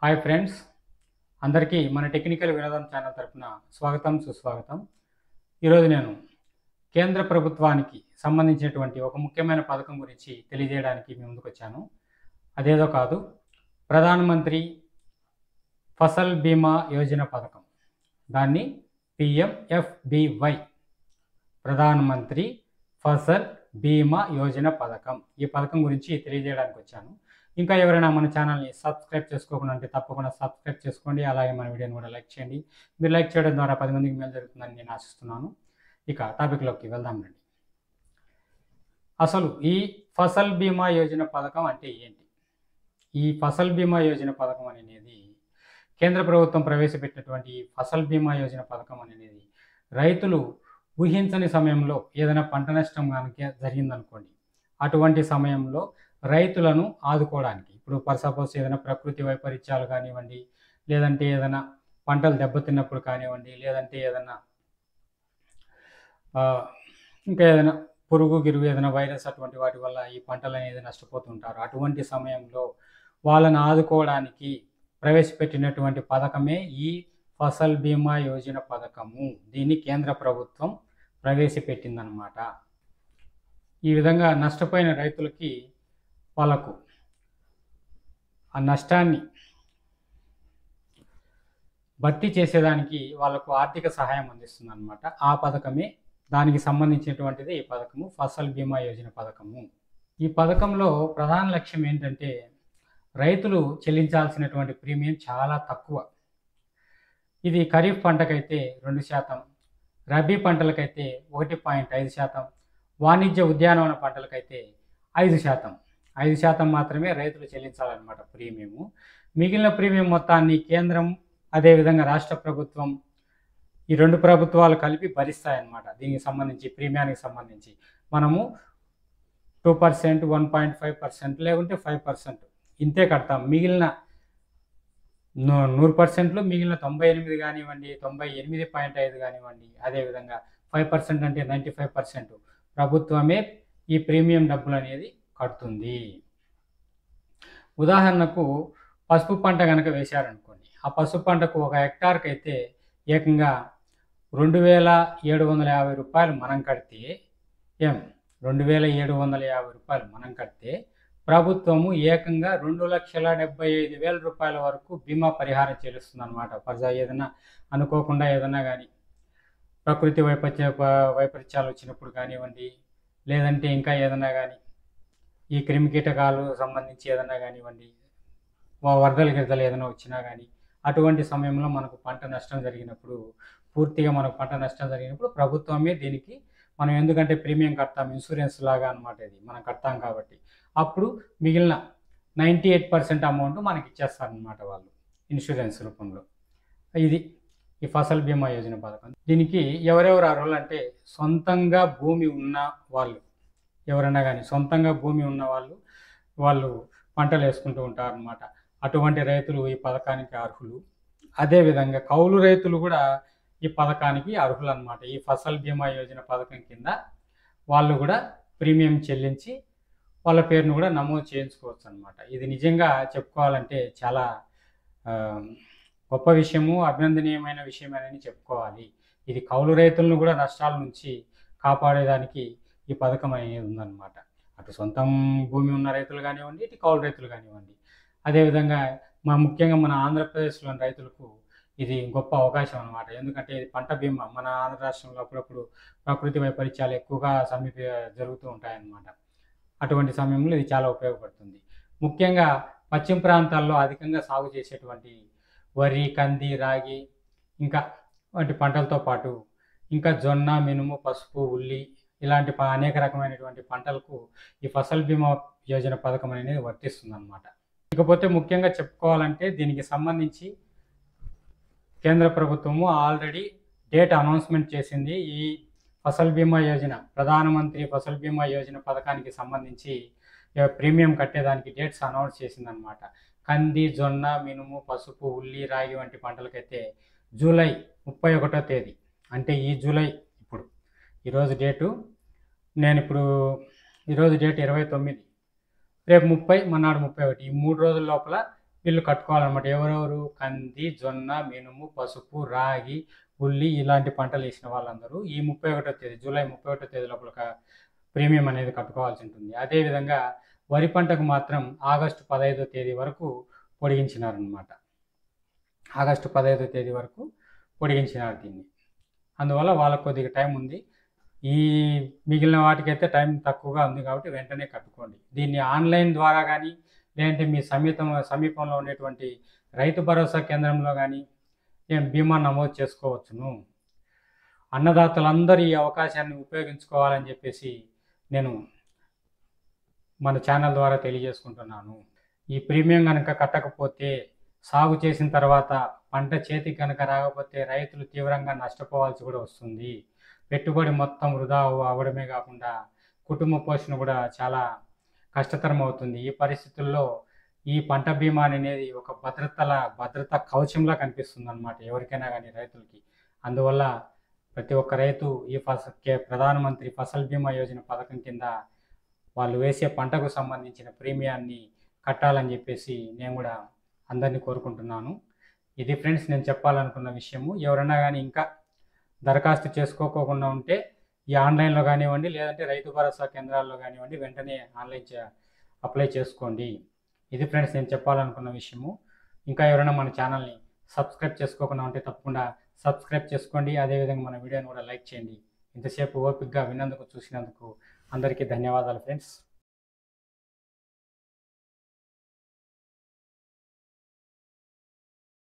Hi friends, అందరికీ మన technical వినోదం ఛానల్ తరపున స్వాగతం సుస్వాగతం. ఈరోజు నేను కేంద్ర ప్రభుత్వానికి సంబంధించినటువంటి ఒక ముఖ్యమైన పథకం గురించి తెలియజేయడానికి మీ ముందుకు వచ్చాను. అదేదో కాదు, ప్రధానమంత్రి ఫసల్ బీమా యోజన పథకం, దాన్ని PMFBY, ప్రధానమంత్రి ఫసల్ బీమా యోజన పథకం. ఈ పథకం గురించి తెలియజేయడానికి వచ్చాను. ఇంకా ఎవరైనా మన ఛానల్ని సబ్స్క్రైబ్ చేసుకోకుండా అంటే తప్పకుండా సబ్స్క్రైబ్ చేసుకోండి. అలాగే మన వీడియోని కూడా లైక్ చేయండి. మీరు లైక్ చేయడం ద్వారా 10 మందికి మేలు జరుగుతుందని నేను ఆశిస్తున్నాను. ఇక టాపిక్లోకి వెళ్దాం రండి. అసలు ఈ ఫసల్ బీమా యోజన పథకం అంటే ఏంటి? ఈ ఫసల్ బీమా యోజన పథకం అనేది కేంద్ర ప్రభుత్వం ప్రవేశపెట్టినటువంటి ఫసల్ బీమా యోజన పథకం అనేది రైతులు ఊహించని సమయంలో ఏదైనా పంట నష్టం కనుక జరిగిందనుకోండి, అటువంటి సమయంలో రైతులను ఆదుకోవడానికి, ఇప్పుడు ఫర్ సపోజ్ ఏదైనా ప్రకృతి వైపరీత్యాలు కానివ్వండి, లేదంటే ఏదైనా పంటలు దెబ్బతిన్నప్పుడు కానివ్వండి, లేదంటే ఏదైనా ఇంకా ఏదైనా పురుగు గిరుగు ఏదైనా వైరస్ అటువంటి వాటి వల్ల ఈ పంటలు అనేది నష్టపోతుంటారు. అటువంటి సమయంలో వాళ్ళని ఆదుకోవడానికి ప్రవేశపెట్టినటువంటి పథకమే ఈ ఫసల్ బీమా యోజన పథకము. దీన్ని కేంద్ర ప్రభుత్వం ప్రవేశపెట్టిందనమాట. ఈ విధంగా నష్టపోయిన రైతులకి వాళ్ళకు ఆ నష్టాన్ని భర్తీ చేసేదానికి వాళ్ళకు ఆర్థిక సహాయం అందిస్తుంది అనమాట. ఆ పథకమే, దానికి సంబంధించినటువంటిది ఈ పథకము, ఫసల్ బీమా యోజన పథకము. ఈ పథకంలో ప్రధాన లక్ష్యం ఏంటంటే రైతులు చెల్లించాల్సినటువంటి ప్రీమియం చాలా తక్కువ. ఇది ఖరీఫ్ పంటకైతే 2%, రబీ పంటలకైతే 1.5%, వాణిజ్య ఉద్యానవన పంటలకైతే 5%. 5% మాత్రమే రైతులు చెల్లించాలన్నమాట ప్రీమియము. మిగిలిన ప్రీమియం మొత్తాన్ని కేంద్రం, అదేవిధంగా రాష్ట్ర ప్రభుత్వం, ఈ రెండు ప్రభుత్వాలు కలిపి భరిస్తాయన్నమాట. దీనికి సంబంధించి ప్రీమియానికి సంబంధించి మనము 2%, 1.5% లేకుంటే 5% ఇంతే కడతాం. మిగిలిన 100%లో మిగిలిన 98 కానివ్వండి, 98.5 కానివ్వండి, అదేవిధంగా 5% అంటే 95% ప్రభుత్వమే ఈ ప్రీమియం డబ్బులు అనేది కడుతుంది. ఉదాహరణకు పసుపు పంట కనుక వేశారనుకోండి, ఆ పసుపు పంటకు 1 హెక్టార్కి అయితే ఏకంగా 2,750 రూపాయలు మనం కడితే, 2,750 రూపాయలు మనం కడితే ప్రభుత్వము ఏకంగా 2,75,000 రూపాయల వరకు బీమా పరిహారం చెల్లిస్తుంది అనమాట. ఏదైనా అనుకోకుండా ఏదైనా కానీ ప్రకృతి వైపరీత్యాలు వచ్చినప్పుడు కానివ్వండి, లేదంటే ఇంకా ఏదైనా కానీ ఈ క్రిమి కీటకాలు సంబంధించి ఏదైనా కానివ్వండి, వరదలు గిరదలు ఏదైనా వచ్చినా కానీ, అటువంటి సమయంలో మనకు పంట నష్టం జరిగినప్పుడు, పూర్తిగా మనకు పంట నష్టం జరిగినప్పుడు ప్రభుత్వమే దీనికి, మనం ఎందుకంటే ప్రీమియం కడతాం, ఇన్సూరెన్స్ లాగా అనమాట, ఇది మనం కడతాం కాబట్టి, అప్పుడు మిగిలిన 98% అమౌంట్ మనకి ఇచ్చేస్తారనమాట వాళ్ళు ఇన్సూరెన్స్ రూపంలో. ఇది ఈ ఫసల్ బీమా యోజన పథకం. దీనికి ఎవరెవరు అర్హులు అంటే, సొంతంగా భూమి ఉన్న వాళ్ళు, ఎవరైనా కానీ సొంతంగా భూమి ఉన్న వాళ్ళు పంటలు వేసుకుంటూ ఉంటారు అన్నమాట. అటువంటి రైతులు ఈ పథకానికి అర్హులు. అదేవిధంగా కౌలు రైతులు కూడా ఈ పథకానికి అర్హులు అన్నమాట. ఈ ఫసల్ బీమా యోజన పథకం కింద వాళ్ళు కూడా ప్రీమియం చెల్లించి వాళ్ళ పేరును కూడా నమోదు చేయించుకోవచ్చు అన్నమాట. ఇది నిజంగా చెప్పుకోవాలంటే చాలా గొప్ప విషయము, అభినందనీయమైన విషయమని చెప్పుకోవాలి. ఇది కౌలు రైతులను కూడా నష్టాల నుంచి కాపాడేదానికి ఈ పథకం అనేది ఉందన్నమాట. అటు సొంతం భూమి ఉన్న రైతులు కానివ్వండి, ఇటు కౌలు రైతులు కానివ్వండి. అదేవిధంగా ముఖ్యంగా మన ఆంధ్రప్రదేశ్లోని రైతులకు ఇది గొప్ప అవకాశం అనమాట. ఎందుకంటే ఇది పంట బీమా. మన ఆంధ్ర రాష్ట్రంలో అప్పుడప్పుడు ప్రకృతి వైపరీత్యాలు ఎక్కువగా జరుగుతూ ఉంటాయన్నమాట. అటువంటి సమయంలో ఇది చాలా ఉపయోగపడుతుంది. ముఖ్యంగా పశ్చిమ ప్రాంతాల్లో అధికంగా సాగు చేసేటువంటి వరి, కంది, రాగి ఇంకా వంటి పంటలతో పాటు ఇంకా జొన్న, మినుము, పసుపు, ఉల్లి ఇలాంటి అనేక రకమైనటువంటి పంటలకు ఈ ఫసల్ బీమా యోజన పథకం అనేది వర్తిస్తుంది అన్నమాట. ఇకపోతే ముఖ్యంగా చెప్పుకోవాలంటే దీనికి సంబంధించి కేంద్ర ప్రభుత్వము ఆల్రెడీ డేట్ అనౌన్స్మెంట్ చేసింది. ఈ ఫసల్ బీమా యోజన, ప్రధానమంత్రి ఫసల్ బీమా యోజన పథకానికి సంబంధించి ప్రీమియం కట్టేదానికి డేట్స్ అనౌన్స్ చేసిందనమాట. కంది, జొన్న, మినుము, పసుపు, ఉల్లి, రాగి వంటి పంటలకైతే జూలై 31వ తేదీ, అంటే ఈ జూలై, ఈరోజు డేటు, ఈరోజు డేట్ 29, రేపు 30, మన్నాడు 31, ఈ 3 రోజుల లోపల వీళ్ళు కట్టుకోవాలన్నమాట. ఎవరెవరు? కంది, జొన్న, మినుము, పసుపు, రాగి, ఉల్లి ఇలాంటి పంటలు వేసిన వాళ్ళందరూ ఈ 31వ తేదీ జూలై 31వ తేదీ లోపల ప్రీమియం అనేది కట్టుకోవాల్సి ఉంటుంది. అదేవిధంగా వరి పంటకు మాత్రం ఆగస్టు 15వ తేదీ వరకు పొడిగించినారనమాట. ఆగస్టు 15వ తేదీ వరకు పొడిగించినారు దీన్ని. అందువల్ల వాళ్ళకు కొద్దిగా టైం ఉంది. ఈ మిగిలిన వాటికైతే టైం తక్కువగా ఉంది కాబట్టి వెంటనే కట్టుకోండి. దీన్ని ఆన్లైన్ ద్వారా కానీ లేదంటే మీ సమీపంలో ఉండేటువంటి రైతు భరోసా కేంద్రంలో కానీ బీమా నమోదు చేసుకోవచ్చును. అన్నదాతలందరూ ఈ అవకాశాన్ని ఉపయోగించుకోవాలని చెప్పేసి నేను మన ఛానల్ ద్వారా తెలియజేసుకుంటున్నాను. ఈ ప్రీమియం కనుక కట్టకపోతే సాగు చేసిన తర్వాత పంట చేతికి కనుక రాకపోతే రైతులు తీవ్రంగా నష్టపోవాల్సి కూడా వస్తుంది. పెట్టుబడి మొత్తం వృధా అవ్వడమే కాకుండా కుటుంబ పోషణ కూడా చాలా కష్టతరం అవుతుంది. ఈ పరిస్థితుల్లో ఈ పంట బీమా అనేది ఒక భద్రత కవచంలా కనిపిస్తుంది అన్నమాట ఎవరికైనా కానీ రైతులకి. అందువల్ల ప్రతి ఒక్క రైతు ఈ ప్రధానమంత్రి ఫసల్ బీమా యోజన పథకం కింద వాళ్ళు వేసే పంటకు సంబంధించిన ప్రీమియాన్ని కట్టాలని చెప్పేసి నేను కూడా అందరినీ కోరుకుంటున్నాను. ఇది ఫ్రెండ్స్ నేను చెప్పాలనుకున్న విషయము. ఎవరైనా కానీ ఇంకా దరఖాస్తు చేసుకోకుండా ఉంటే ఈ ఆన్లైన్లో కానివ్వండి లేదంటే రైతు భరోసా కేంద్రాల్లో కానివ్వండి వెంటనే అప్లై చేసుకోండి. ఇది ఫ్రెండ్స్ నేను చెప్పాలనుకున్న విషయము. ఇంకా ఎవరైనా మన ఛానల్ని సబ్స్క్రైబ్ చేసుకోకుండా ఉంటే తప్పకుండా సబ్స్క్రైబ్ చేసుకోండి. అదేవిధంగా మన వీడియోని కూడా లైక్ చేయండి. ఇంతసేపు ఓపికగా విన్నందుకు చూసినందుకు అందరికీ ధన్యవాదాలు ఫ్రెండ్స్.